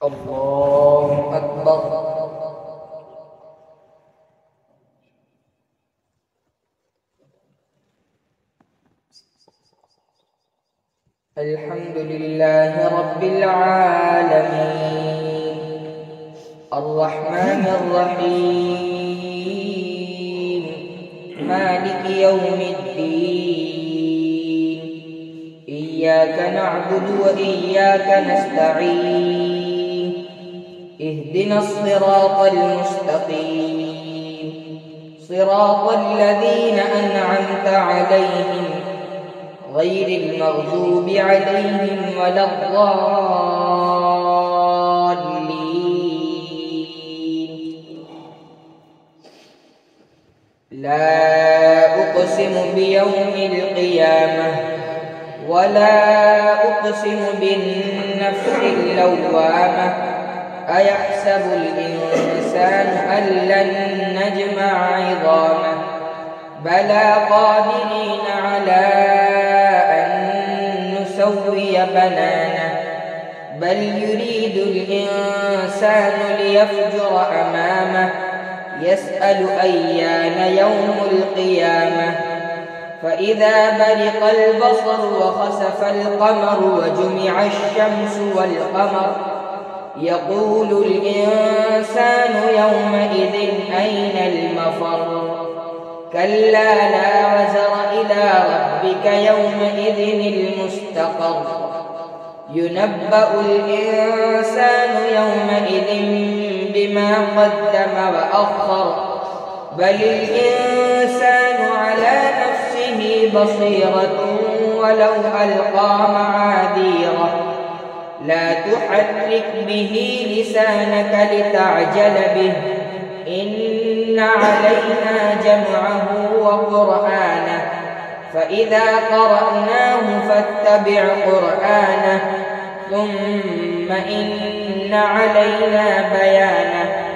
الله أكبر. الحمد لله رب العالمين الرحمن الرحيم مالك يوم الدين إياك نعبد وإياك نستعين اهدنا الصراط المستقيم صراط الذين أنعمت عليهم غير المغضوب عليهم ولا الضالين. لا أقسم بيوم القيامة ولا أقسم بالنفس اللوامة أيحسب الإنسان أن لن نجمع عظامه بلى قادرين على نسوي بنانه بل يريد الإنسان ليفجر أمامه يسأل أيان يوم القيامة فإذا برق البصر وخسف القمر وجمع الشمس والقمر يقول الإنسان يومئذ أين المفر كلا لا وزر إلى ربك يومئذ المستقر ينبأ الإنسان يومئذ بما قدم وأخر بل الإنسان على نفسه بصيرة ولو ألقى معاذيره لا تحرك به لسانك لتعجل به إن علينا جمعه وقرآنه فإذا قرأناه فاتبع قرآنه ثم إن علينا بيانه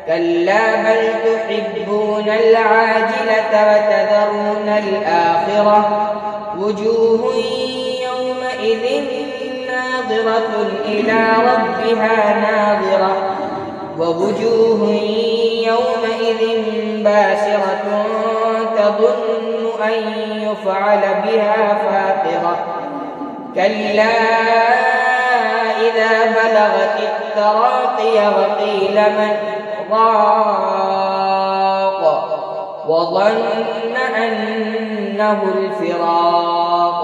كلا بل تحبون العاجلة وتذرون الآخرة وجوه يومئذ ناظرة إلى ربها ناظرة ووجوه يومئذ باسرة تظن أن يفعل بها فاقرة كلا إذا بلغت التراقي وقيل من راق وظن أنه الفراق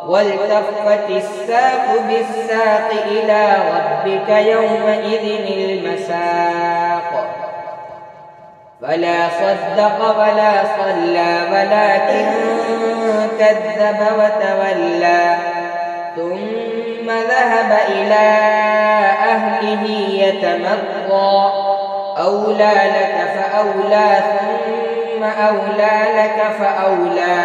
والتفت الساق بالساق إلى ربك يومئذ المساق فلا صدق ولا صلى ولكن كذب وتولى ثم ذهب إلى أهله يتمطى أولى لك فأولى ثم أولى لك فأولى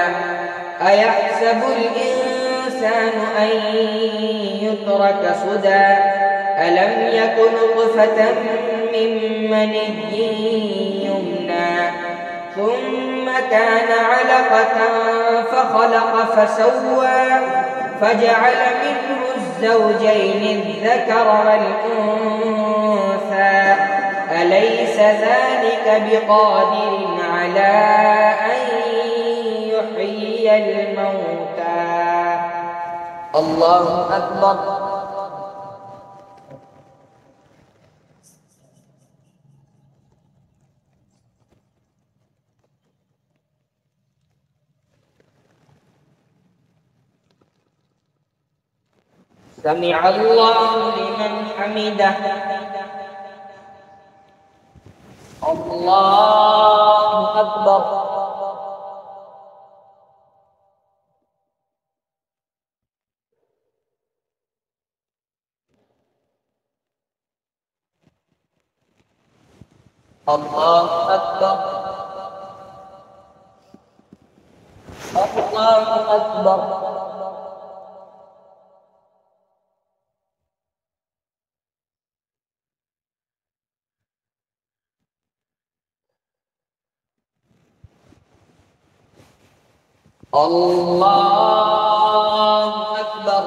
أيحسب الإنسان أن يترك سدى ألم يك نطفة من مني يمنى ثم كان علقة فخلق فسوى فجعل منه الزوجين الذكر والأنثى أليس ذلك بقادر على أن يحيي الموتى الله أكبر. سمع الله لمن حمده الله أكبر. الله أكبر. الله أكبر. الله أكبر.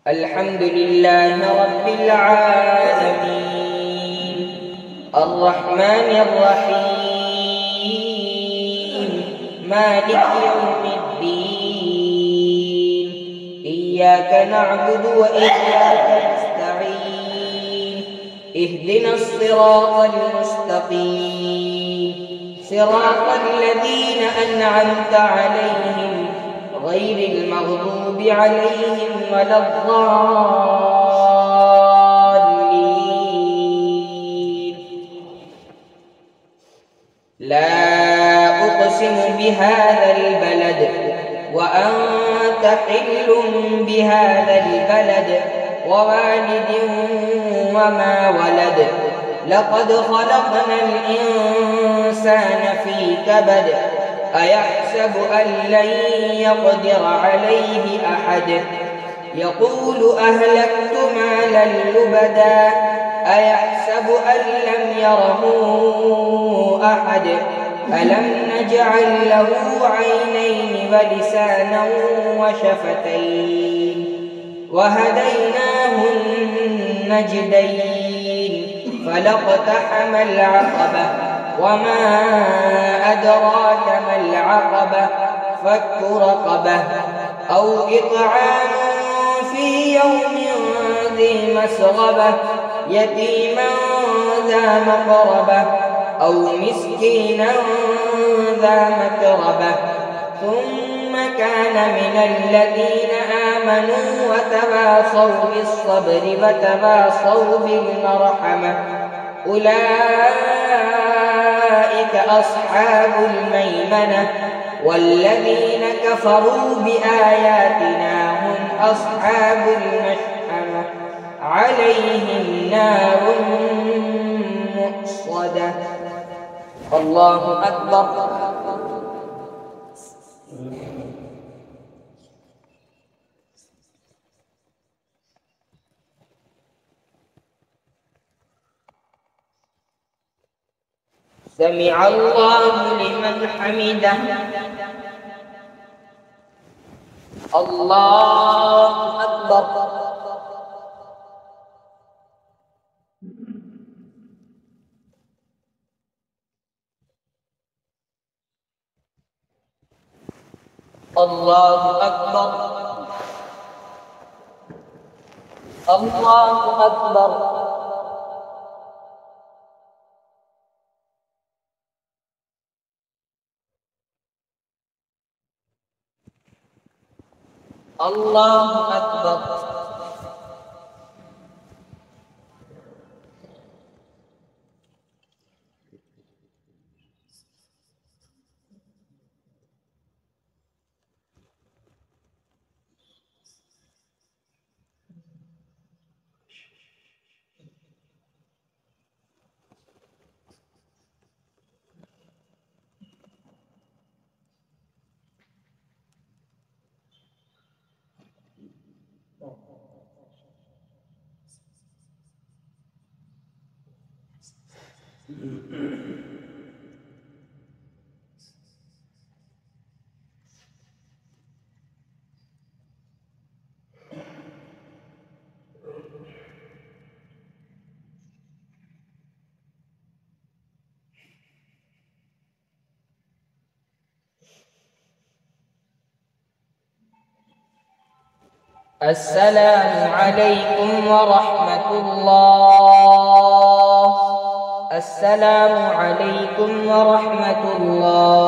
الحمد لله رب العالمين الرحمن الرحيم مالك يوم الدين إياك نعبد وإياك نستعين اهدنا الصراط المستقيم صراط الذين أنعمت عليهم غير المغضوب عليهم ولا الضالين. لا أقسم بهذا البلد وأنت حل بهذا البلد ووالد وما ولد لقد خلقنا الإنسان في كبد أيحسب أن لن يقدر عليه أحد يقول أهلكت مالا لبدا أيحسب أن لم يره أحد ألم نجعل له عينين ولسانا وشفتين وهديناه النجدين فلاقتحم العقبة وما أدراك ما العقبة فك رقبة أو إطعام في يوم ذي مسغبة يتيما ذا مقربة أو مسكينا ذا متربة ثم كان من الذين آمنوا وتواصوا بالصبر وتواصوا بالمرحمة أولئك أصحاب الميمنة والذين كفروا بآياتنا هم أصحاب المشأمة عليهم نار مؤصدة. الله أكبر. سمع الله لمن حمده. الله أكبر. الله أكبر. الله أكبر. الله أكبر. السلام عليكم ورحمة الله. السلام عليكم ورحمة الله.